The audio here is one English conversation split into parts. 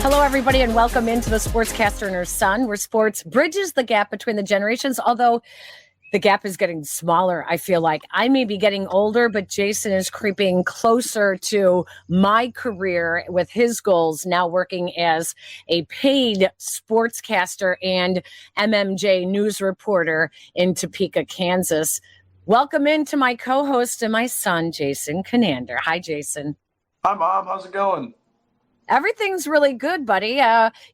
Hello, everybody, and welcome into the Sportscaster and her son, where sports bridges the gap between the generations, although the gap is getting smaller. I feel like I may be getting older, but Jason is creeping closer to my career with his goals, now working as a paid sportscaster and MMJ news reporter in Topeka, Kansas. Welcome into my co-host and my son, Jason Kinander. Hi, Jason. Hi, Mom. How's it going? Everything's really good, buddy.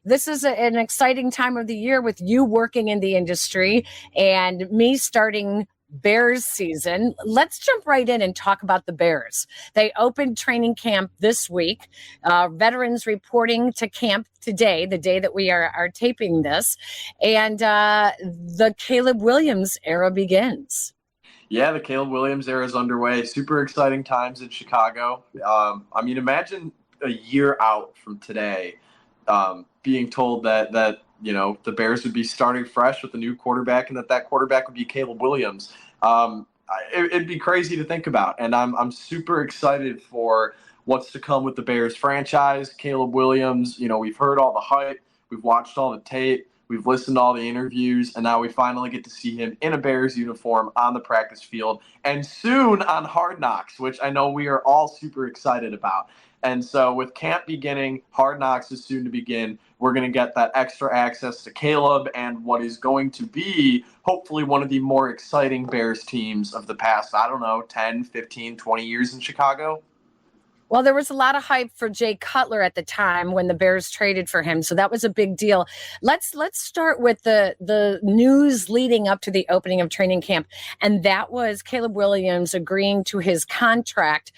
This is an exciting time of the year with you working in the industry and me starting Bears season. Let's jump right in and talk about the Bears. They opened training camp this week. Veterans reporting to camp today, the day that we are taping this. And the Caleb Williams era begins. Yeah, the Caleb Williams era is underway. Super exciting times in Chicago. Imagine a year out from today, being told that the Bears would be starting fresh with a new quarterback and that quarterback would be Caleb Williams. It'd be crazy to think about, and I'm super excited for what's to come with the Bears franchise. Caleb Williams, we've heard all the hype, we've watched all the tape, we've listened to all the interviews, and now we finally get to see him in a Bears uniform on the practice field and soon on Hard Knocks, which I know we are all super excited about. And so with camp beginning, Hard Knocks is soon to begin. We're going to get that extra access to Caleb and what is going to be hopefully one of the more exciting Bears teams of the past, 10, 15, 20 years in Chicago. Well, there was a lot of hype for Jay Cutler at the time when the Bears traded for him, so that was a big deal. Let's start with the news leading up to the opening of training camp, and that was Caleb Williams agreeing to his contract,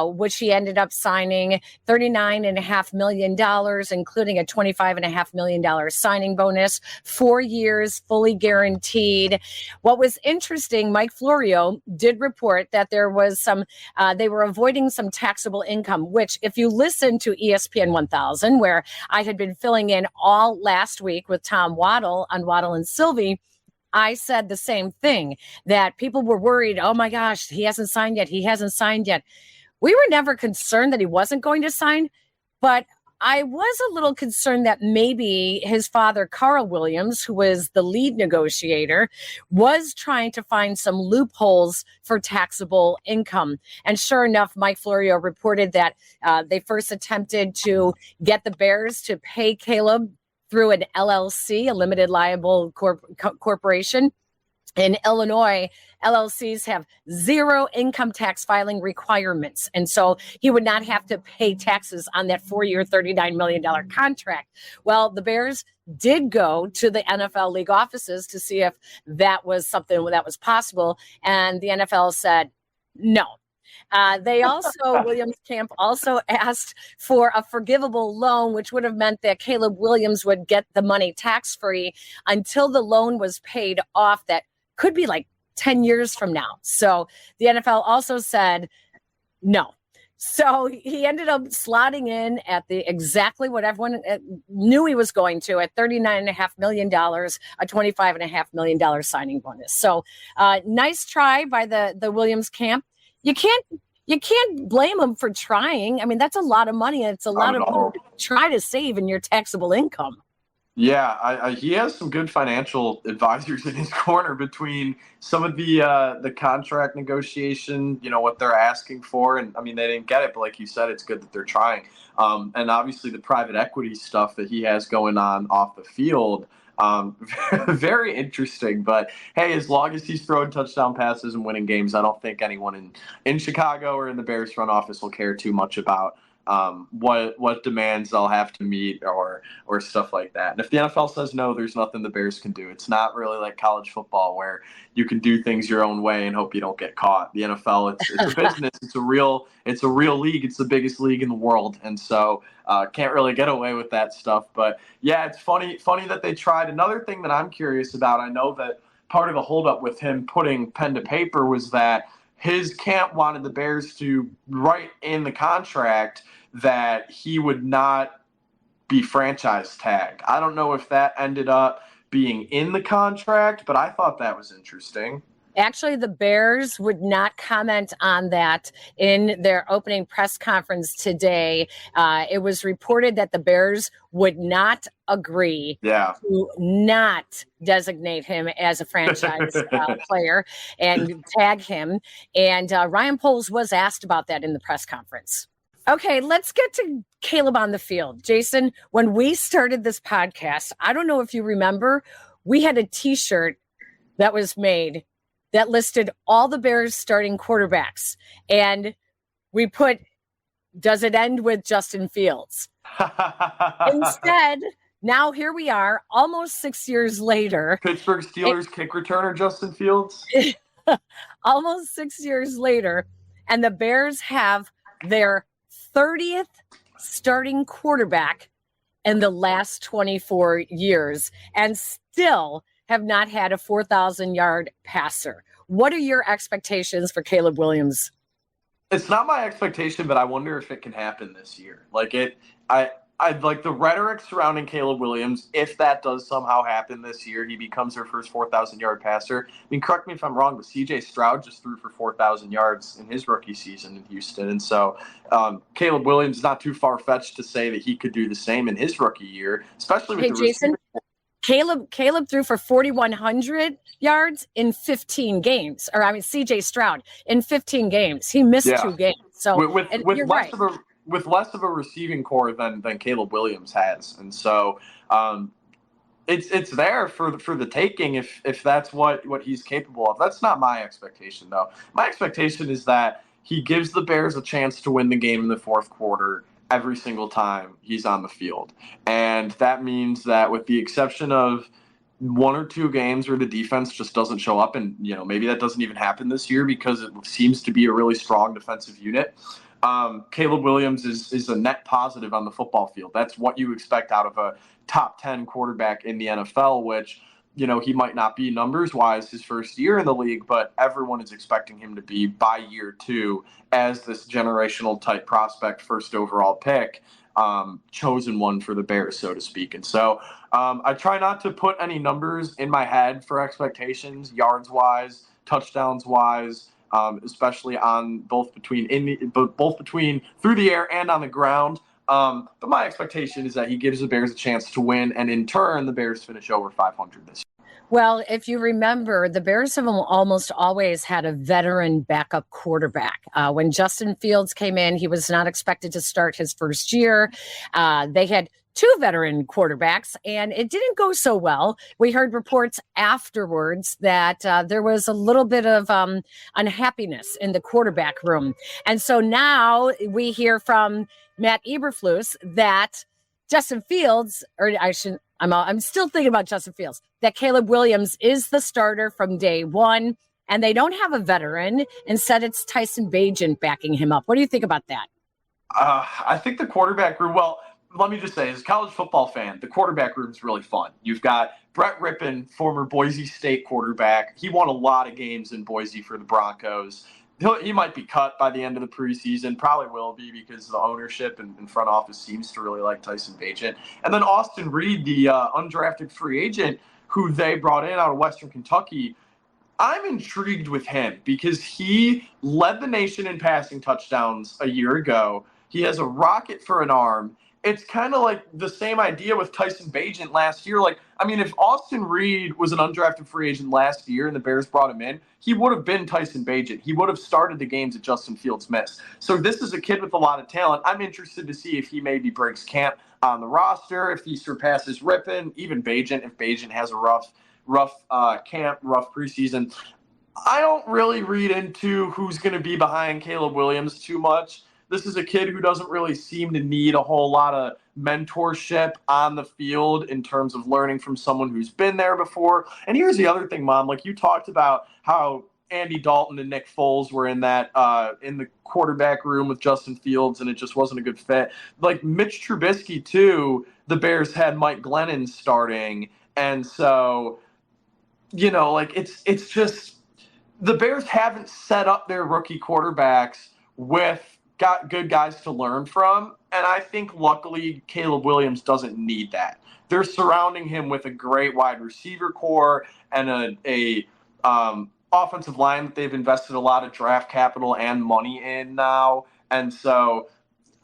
which he ended up signing $39.5 million, including a $25.5 million signing bonus, 4 years, fully guaranteed. What was interesting, Mike Florio did report that there was they were avoiding some taxable income, which if you listen to ESPN 1000, where I had been filling in all last week with Tom Waddle on Waddle and Sylvie, I said the same thing, that people were worried, oh my gosh, he hasn't signed yet. He hasn't signed yet. We were never concerned that he wasn't going to sign, but I was a little concerned that maybe his father, Carl Williams, who was the lead negotiator, was trying to find some loopholes for taxable income. And sure enough, Mike Florio reported that they first attempted to get the Bears to pay Caleb through an LLC, a limited liable corporation. In Illinois, LLCs have zero income tax filing requirements. And so he would not have to pay taxes on that 4-year, $39 million contract. Well, the Bears did go to the NFL league offices to see if that was something that was possible. And the NFL said no. They also, Williams Camp also asked for a forgivable loan, which would have meant that Caleb Williams would get the money tax-free until the loan was paid off. That could be like 10 years from now. So the NFL also said no. So he ended up slotting in at exactly what everyone knew he was going to, at $39.5 million, a $25.5 million signing bonus. So nice try by the Williams camp. You can't blame him for trying. I mean, that's a lot of money, and it's a lot of money to try to save in your taxable income. Yeah, he has some good financial advisors in his corner between some of the contract negotiation, what they're asking for. And I mean, they didn't get it, but like you said, it's good that they're trying. And obviously the private equity stuff that he has going on off the field, very interesting. But hey, as long as he's throwing touchdown passes and winning games, I don't think anyone in Chicago or in the Bears front office will care too much about what demands they'll have to meet or stuff like that. And if the NFL says no, there's nothing the Bears can do. It's not really like college football where you can do things your own way and hope you don't get caught. The NFL, it's a business. It's a real league. It's the biggest league in the world. And so can't really get away with that stuff. But yeah, it's funny that they tried. Another thing that I'm curious about, I know that part of the holdup with him putting pen to paper was that his camp wanted the Bears to write in the contract that he would not be franchise tagged. I don't know if that ended up being in the contract, but I thought that was interesting. Actually, the Bears would not comment on that in their opening press conference today. It was reported that the Bears would not agree to not designate him as a franchise player and tag him. And Ryan Poles was asked about that in the press conference. Okay, let's get to Caleb on the field. Jason, when we started this podcast, I don't know if you remember, we had a T-shirt that was made that listed all the Bears starting quarterbacks. And we put, does it end with Justin Fields? Instead, now here we are, almost 6 years later. Pittsburgh Steelers kick returner Justin Fields? Almost 6 years later, and the Bears have their 30th starting quarterback in the last 24 years and still have not had a 4,000-yard passer. What are your expectations for Caleb Williams? It's not my expectation, but I wonder if it can happen this year. I like the rhetoric surrounding Caleb Williams. If that does somehow happen this year, he becomes their first 4,000-yard passer. I mean, correct me if I'm wrong, but C.J. Stroud just threw for 4,000 yards in his rookie season in Houston. And so Caleb Williams is not too far-fetched to say that he could do the same in his rookie year, especially with the Jason, Caleb threw for 4,100 yards in 15 games. Or, I mean, C.J. Stroud in 15 games. He missed 2 games. So with less of a receiving core than Caleb Williams has. And so it's there for the taking if that's what he's capable of. That's not my expectation, though. My expectation is that he gives the Bears a chance to win the game in the fourth quarter every single time he's on the field. And that means that with the exception of 1 or 2 games where the defense just doesn't show up, and maybe that doesn't even happen this year because it seems to be a really strong defensive unit, Caleb Williams is a net positive on the football field. That's what you expect out of a top 10 quarterback in the NFL, which, he might not be numbers-wise his first year in the league, but everyone is expecting him to be by year 2 as this generational type prospect, first overall pick, chosen one for the Bears, so to speak. And so I try not to put any numbers in my head for expectations, yards-wise, touchdowns-wise, especially on both between through the air and on the ground. But my expectation is that he gives the Bears a chance to win, and in turn, the Bears finish over 500 this year. Well, if you remember, the Bears have almost always had a veteran backup quarterback. When Justin Fields came in, he was not expected to start his first year. They had 2 veteran quarterbacks, and it didn't go so well. We heard reports afterwards that there was a little bit of unhappiness in the quarterback room. And so now we hear from Matt Eberflus that Justin Fields, I'm still thinking about Justin Fields, that Caleb Williams is the starter from day one, and they don't have a veteran. Instead, it's Tyson Bagent backing him up. What do you think about that? I think the quarterback room, well, let me just say, as a college football fan, the quarterback room is really fun. You've got Brett Rippon, former Boise State quarterback. He won a lot of games in Boise for the Broncos. He might be cut by the end of the preseason, probably will be because the ownership and front office seems to really like Tyson Bagent. And then Austin Reed, the undrafted free agent who they brought in out of Western Kentucky. I'm intrigued with him because he led the nation in passing touchdowns a year ago. He has a rocket for an arm. It's kind of like the same idea with Tyson Bagent last year. If Austin Reed was an undrafted free agent last year and the Bears brought him in, he would have been Tyson Bagent. He would have started the games that Justin Fields missed. So this is a kid with a lot of talent. I'm interested to see if he maybe breaks camp on the roster, if he surpasses Rippon, even Bagent, if Bagent has a rough camp, rough preseason. I don't really read into who's going to be behind Caleb Williams too much. This is a kid who doesn't really seem to need a whole lot of mentorship on the field in terms of learning from someone who's been there before. And here's the other thing, Mom. You talked about how Andy Dalton and Nick Foles were in that in the quarterback room with Justin Fields, and it just wasn't a good fit. Mitch Trubisky, too, the Bears had Mike Glennon starting. And so, it's just the Bears haven't set up their rookie quarterbacks with got good guys to learn from, and I think luckily Caleb Williams doesn't need that. They're surrounding him with a great wide receiver core and a offensive line that they've invested a lot of draft capital and money in now. And so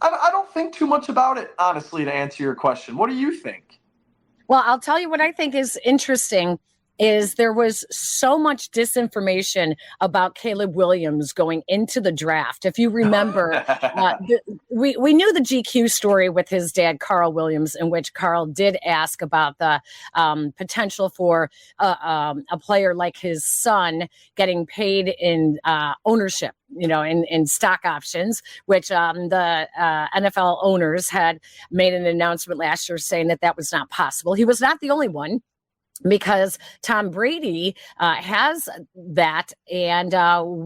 I don't think too much about it, honestly, to answer your question. What do you think? Well, I'll tell you what I think is interesting is there was so much disinformation about Caleb Williams going into the draft. If you remember, we knew the GQ story with his dad, Carl Williams, in which Carl did ask about the potential for a player like his son getting paid in ownership, in stock options, which the NFL owners had made an announcement last year saying that was not possible. He was not the only one, because Tom Brady has that. And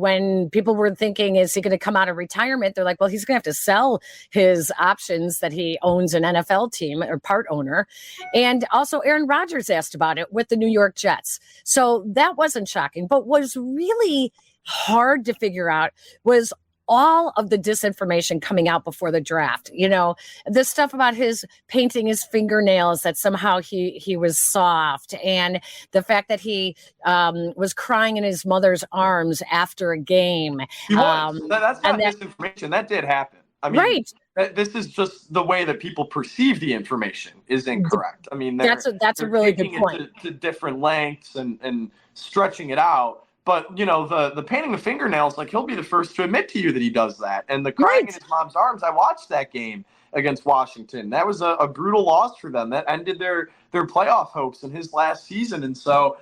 when people were thinking, is he going to come out of retirement? They're like, well, he's going to have to sell his options that he owns an NFL team or part owner. And also Aaron Rodgers asked about it with the New York Jets. So that wasn't shocking. But what was really hard to figure out was all of the disinformation coming out before the draft. The stuff about his painting his fingernails, that somehow he was soft, and the fact that he was crying in his mother's arms after a game. He was. That's not disinformation. That did happen. I mean, right. This is just the way that people perceive the information is incorrect. I mean, that's a really good point. To different lengths and stretching it out. But, the painting of fingernails, like, he'll be the first to admit to you that he does that. And the crying in his mom's arms, I watched that game against Washington. That was a brutal loss for them. That ended their playoff hopes in his last season. And so,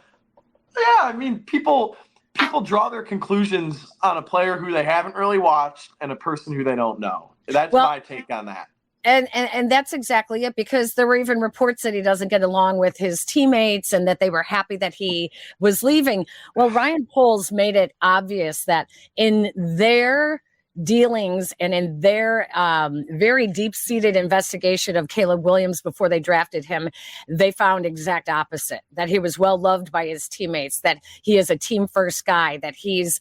yeah, I mean, people draw their conclusions on a player who they haven't really watched and a person who they don't know. That's my take on that. And that's exactly it, because there were even reports that he doesn't get along with his teammates and that they were happy that he was leaving. Well, Ryan Poles made it obvious that in their dealings and in their very deep-seated investigation of Caleb Williams before they drafted him, they found exact opposite, that he was well loved by his teammates, that he is a team-first guy, that he's,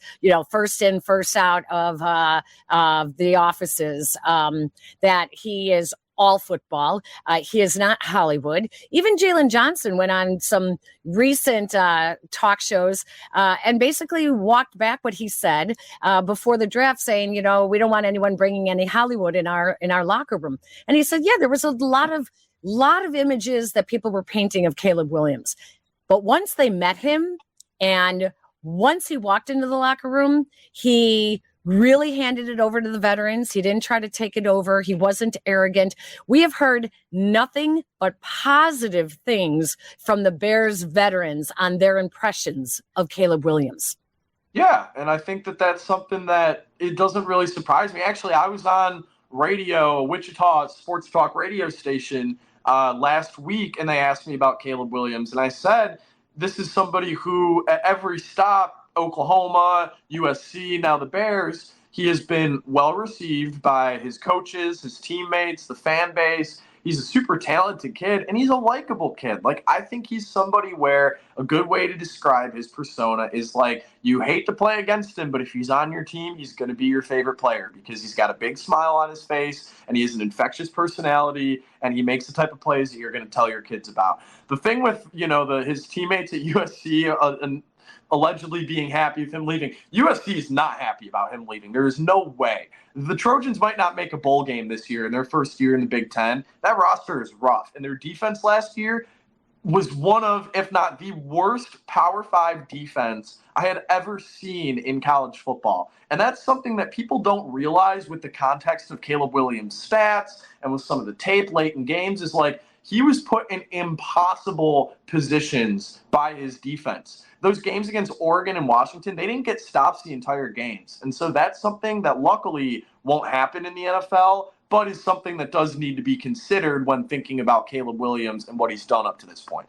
first in, first out of the offices, that he is all football. He is not Hollywood. Even Jalen Johnson went on some recent talk shows and basically walked back what he said before the draft, saying, we don't want anyone bringing any Hollywood in our locker room. And he said, yeah, there was a lot of images that people were painting of Caleb Williams. But once they met him and once he walked into the locker room, he really handed it over to the veterans. He didn't try to take it over. He wasn't arrogant. We have heard nothing but positive things from the Bears veterans on their impressions of Caleb Williams. Yeah, and I think that's something that it doesn't really surprise me. Actually, I was on radio, Wichita sports talk radio station last week, and they asked me about Caleb Williams. And I said, this is somebody who at every stop, Oklahoma, USC, now the Bears, he has been well received by his coaches, his teammates, the fan base. He's a super talented kid, and he's a likable kid. Like, I think he's somebody where a good way to describe his persona is like, you hate to play against him, but if he's on your team, he's going to be your favorite player because he's got a big smile on his face, and he has an infectious personality, and he makes the type of plays that you're going to tell your kids about. The thing with, his teammates at USC and allegedly being happy with him leaving. USC is not happy about him leaving. There is no way. The Trojans might not make a bowl game this year in their first year in the Big Ten. That roster is rough. And their defense last year was one of, if not the worst Power 5 defense I had ever seen in college football. And that's something that people don't realize with the context of Caleb Williams' stats and with some of the tape late in games is like, he was put in impossible positions by his defense. Those games against Oregon and Washington, they didn't get stops the entire games. And so that's something that luckily won't happen in the NFL, but is something that does need to be considered when thinking about Caleb Williams and what he's done up to this point.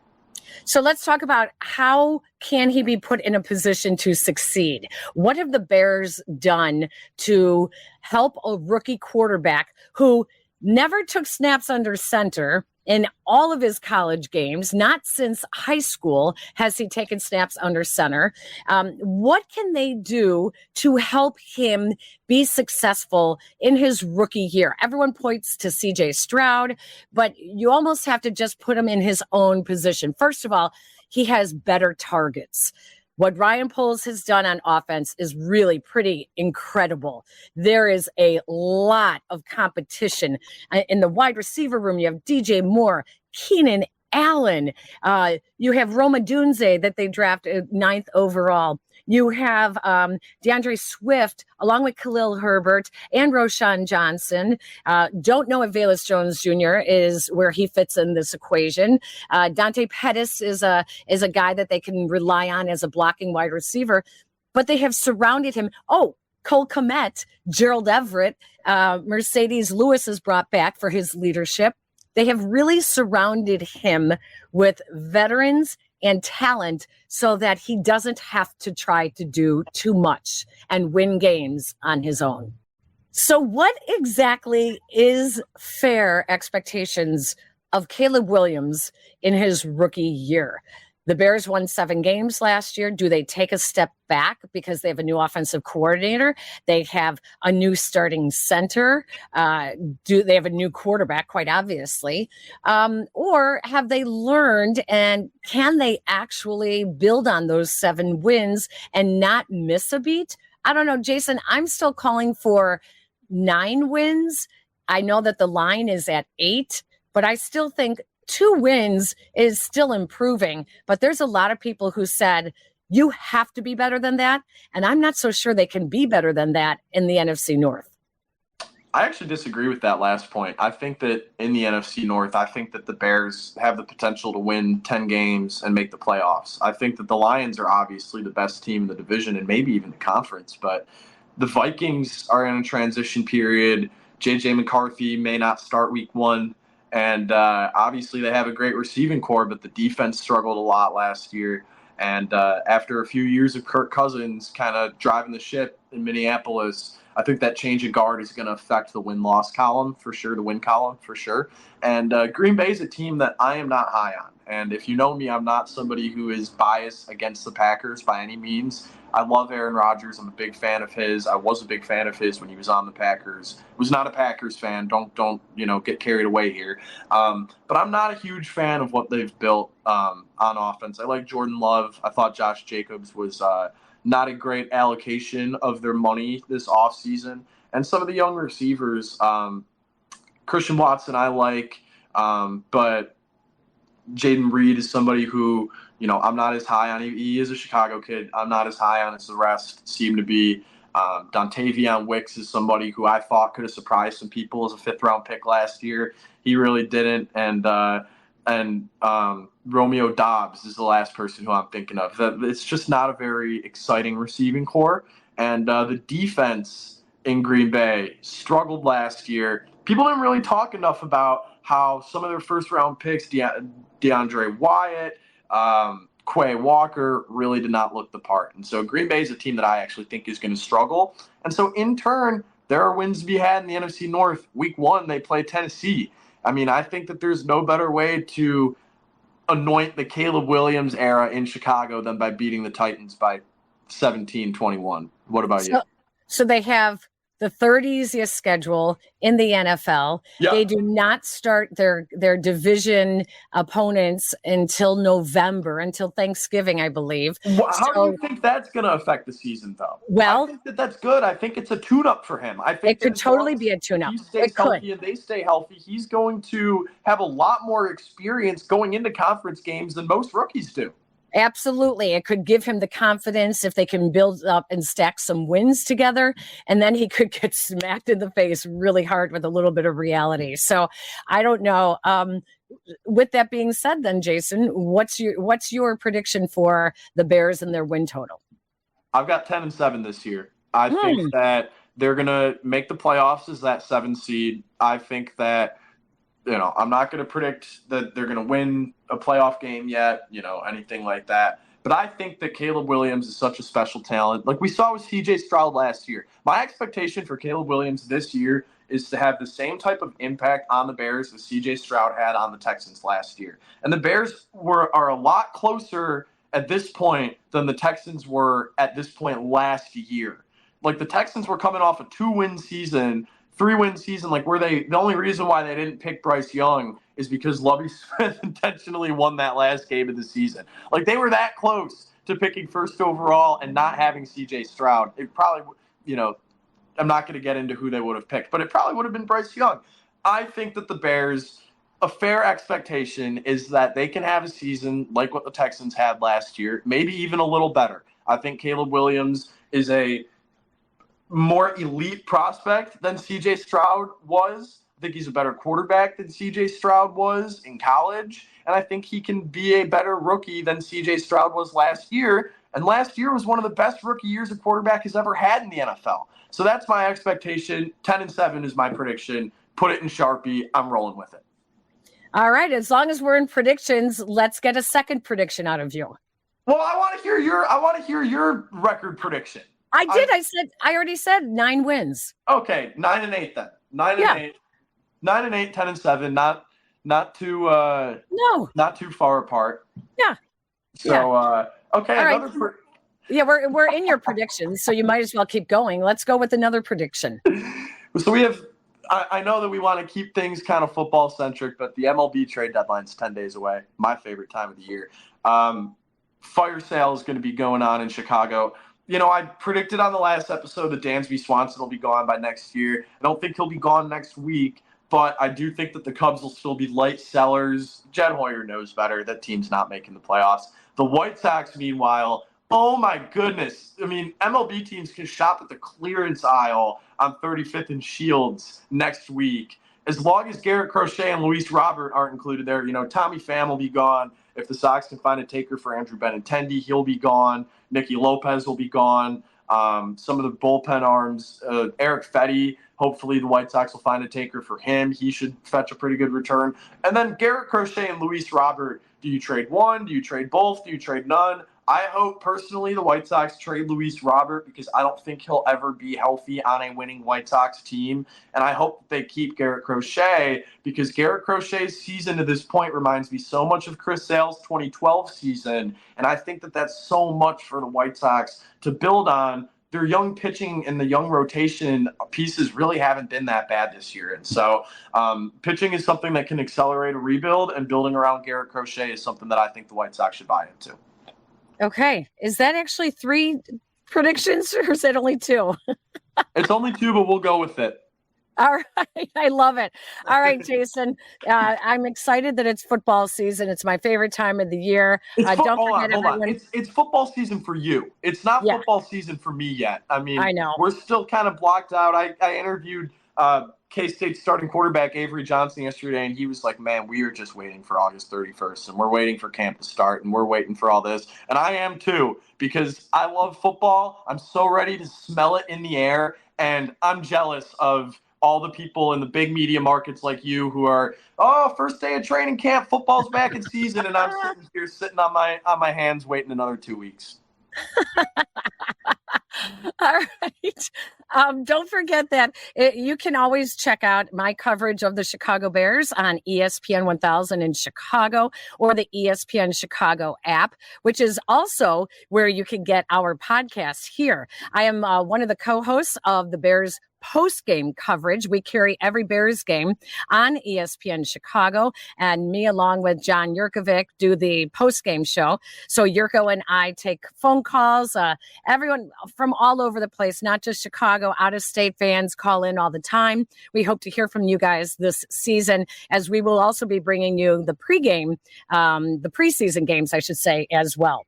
So let's talk about how can he be put in a position to succeed? What have the Bears done to help a rookie quarterback who never took snaps under center in all of his college games? Not since high school has he taken snaps under center. What can they do to help him be successful in his rookie year? Everyone points to CJ Stroud, but you almost have to just put him in his own position. First of all, he has better targets. What Ryan Poles has done on offense is really pretty incredible. There is a lot of competition in the wide receiver room. You have DJ Moore, Keenan Allen. You have Roma Dunze that they drafted 9th overall. You have DeAndre Swift, along with Khalil Herbert and Roshan Johnson. Don't know if Velus Jones Jr. is where he fits in this equation. Dante Pettis is a guy that they can rely on as a blocking wide receiver, but they have surrounded him. Oh, Cole Kmet, Gerald Everett, Mercedes Lewis is brought back for his leadership. They have really surrounded him with veterans and talent so that he doesn't have to try to do too much and win games on his own. So what exactly is fair expectations of Caleb Williams in his rookie year? The Bears won 7 games last year. Do they take a step back because they have a new offensive coordinator? They have a new starting center. Do they have a new quarterback, quite obviously? Or have they learned, and can they actually build on those 7 wins and not miss a beat? I don't know, Jason, I'm still calling for 9 wins. I know that the line is at 8, but I still think 2 wins is still improving, but there's a lot of people who said you have to be better than that. And I'm not so sure they can be better than that in the NFC North. I actually disagree with that last point. I think that in the NFC North, I think that the Bears have the potential to win 10 games and make the playoffs. I think that the Lions are obviously the best team in the division and maybe even the conference, but the Vikings are in a transition period. J.J. McCarthy may not start week 1. And obviously they have a great receiving core, but the defense struggled a lot last year. And after a few years of Kirk Cousins kind of driving the ship in Minneapolis, I think that change of guard is going to affect the win-loss column for sure, the win column for sure. And Green Bay is a team that I am not high on. And if you know me, I'm not somebody who is biased against the Packers by any means. I love Aaron Rodgers. I'm a big fan of his. I was a big fan of his when he was on the Packers. Was not a Packers fan. Don't get carried away here. But I'm not a huge fan of what they've built on offense. I like Jordan Love. I thought Josh Jacobs was not a great allocation of their money this offseason. And some of the young receivers, Christian Watson I like, but Jaden Reed is somebody who, I'm not as high on. He is a Chicago kid. I'm not as high on as the rest seem to be. Dontavion Wicks is somebody who I thought could have surprised some people as a 5th-round pick last year. He really didn't. And Romeo Doubs is the last person who I'm thinking of. It's just not a very exciting receiving core. And the defense in Green Bay struggled last year. People didn't really talk enough about how some of their first-round picks, DeAndre Wyatt, Quay Walker, really did not look the part. And so Green Bay is a team that I actually think is going to struggle. And so in turn, there are wins to be had in the NFC North. Week 1, they play Tennessee. I mean, I think that there's no better way to anoint the Caleb Williams era in Chicago than by beating the Titans by 17-21. What about you? So they have the third easiest schedule in the NFL. Yeah. They do not start their division opponents until November, until Thanksgiving, I believe. How do you think that's going to affect the season, though? Well, I think that's good. I think it's a tune-up for him. I think it could totally be a tune-up. He stays healthy and they stay healthy. He's going to have a lot more experience going into conference games than most rookies do. Absolutely. It could give him the confidence if they can build up and stack some wins together, and then he could get smacked in the face really hard with a little bit of reality. So I don't know. With that being said, then, Jason, what's your prediction for the Bears and their win total? I've got 10-7 this year. I think that they're going to make the playoffs as that 7 seed. I think that, I'm not going to predict that they're going to win a playoff game yet, anything like that. But I think that Caleb Williams is such a special talent. Like we saw with CJ Stroud last year. My expectation for Caleb Williams this year is to have the same type of impact on the Bears as CJ Stroud had on the Texans last year. And the Bears are a lot closer at this point than the Texans were at this point last year. Like the Texans were coming off a 2-win season, 3-win season, the only reason why they didn't pick Bryce Young is because Lovie Smith intentionally won that last game of the season. Like they were that close to picking first overall and not having C.J. Stroud, it probably, I'm not going to get into who they would have picked, but it probably would have been Bryce Young. I think that the Bears, a fair expectation is that they can have a season like what the Texans had last year, maybe even a little better. I think Caleb Williams is a more elite prospect than C.J. Stroud was. I think he's a better quarterback than C.J. Stroud was in college, and I think he can be a better rookie than C.J. Stroud was last year. And last year was one of the best rookie years a quarterback has ever had in the NFL. So that's my expectation. 10-7 is my prediction. Put it in Sharpie. I'm rolling with it. All right. As long as we're in predictions, let's get a second prediction out of you. Well, I want to hear your record prediction. I did. I already said 9 wins. Okay, 9-8 then. 9-8. 9-8, 10-7. Not too far apart. Yeah. So okay, all another. Right. We're in your predictions, so you might as well keep going. Let's go with another prediction. So we have. I know that we want to keep things kind of football centric, but the MLB trade deadline's 10 days away. My favorite time of the year. Fire sale is going to be going on in Chicago. I predicted on the last episode that Dansby Swanson will be gone by next year. I don't think he'll be gone next week, but I do think that the Cubs will still be light sellers. Jed Hoyer knows better. That team's not making the playoffs. The White Sox, meanwhile, oh my goodness. I mean, MLB teams can shop at the clearance aisle on 35th and Shields next week. As long as Garrett Crochet and Luis Robert aren't included there, Tommy Pham will be gone. If the Sox can find a taker for Andrew Benintendi, he'll be gone. Nicky Lopez will be gone. Some of the bullpen arms, Eric Fetty, hopefully the White Sox will find a taker for him. He should fetch a pretty good return. And then Garrett Crochet and Luis Robert, do you trade one? Do you trade both? Do you trade none? I hope personally the White Sox trade Luis Robert because I don't think he'll ever be healthy on a winning White Sox team. And I hope that they keep Garrett Crochet because Garrett Crochet's season to this point reminds me so much of Chris Sale's 2012 season. And I think that that's so much for the White Sox to build on. Their young pitching and the young rotation pieces really haven't been that bad this year. And so pitching is something that can accelerate a rebuild, and building around Garrett Crochet is something that I think the White Sox should buy into. Okay. Is that actually 3 predictions or is it only 2? It's only 2, but we'll go with it. All right. I love it. All right, Jason. I'm excited that it's football season. It's my favorite time of the year. Don't forget everyone. It's football season for you. It's not football season for me yet. I mean, I know. We're still kind of blocked out. I interviewed K-State starting quarterback Avery Johnson yesterday, and he was like, man, we are just waiting for August 31st, and we're waiting for camp to start, and we're waiting for all this. And I am too, because I love football. I'm so ready to smell it in the air, and I'm jealous of all the people in the big media markets like you who are, first day of training camp, football's back in season, and I'm sitting on my hands waiting another 2 weeks. All right. Don't forget that you can always check out my coverage of the Chicago Bears on ESPN 1000 in Chicago or the ESPN Chicago app, which is also where you can get our podcast here. I am one of the co-hosts of the Bears post-game coverage. We carry every Bears game on ESPN Chicago, and me along with John Yurkovic do the post-game show. So Yurko and I take phone calls. Everyone from all over the place, not just Chicago, out-of-state fans call in all the time. We hope to hear from you guys this season, as we will also be bringing you the pregame, the preseason games, I should say, as well.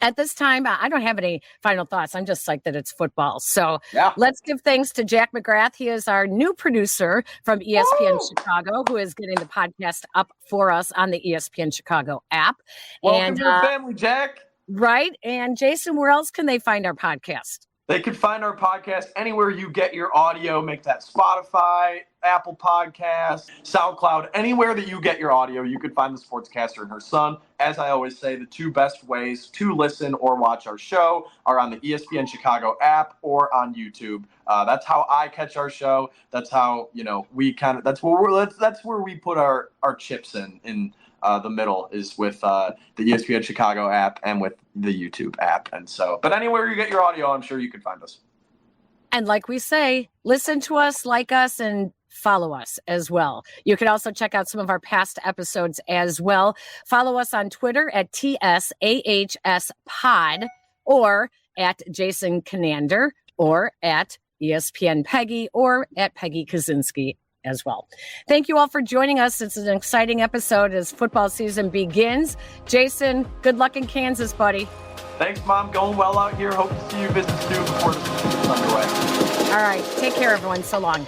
At this time, I don't have any final thoughts. I'm just psyched that it's football. So Let's give thanks to Jack McGrath. He is our new producer from ESPN Chicago, who is getting the podcast up for us on the ESPN Chicago app. Welcome to the family, Jack. Right. And Jason, where else can they find our podcast? They can find our podcast anywhere you get your audio. Make that Spotify, Apple Podcasts, SoundCloud, anywhere that you get your audio, you can find the Sportscaster and her son. As I always say, the 2 best ways to listen or watch our show are on the ESPN Chicago app or on YouTube. That's how I catch our show. That's how, that's where we put our chips in the middle is with the ESPN Chicago app and with the YouTube app. And so, but anywhere you get your audio, I'm sure you can find us. And like we say, listen to us, like us, and follow us as well. You can also check out some of our past episodes as well. Follow us on Twitter at TSAHSPod or at Jason Kinander or at ESPN Peggy or at Peggy Kaczynski as well. Thank you all for joining us. It's an exciting episode as football season begins. Jason, good luck in Kansas, buddy. Thanks, Mom. Going well out here. Hope to see you visit soon before the season's underway. All right. Take care, everyone. So long.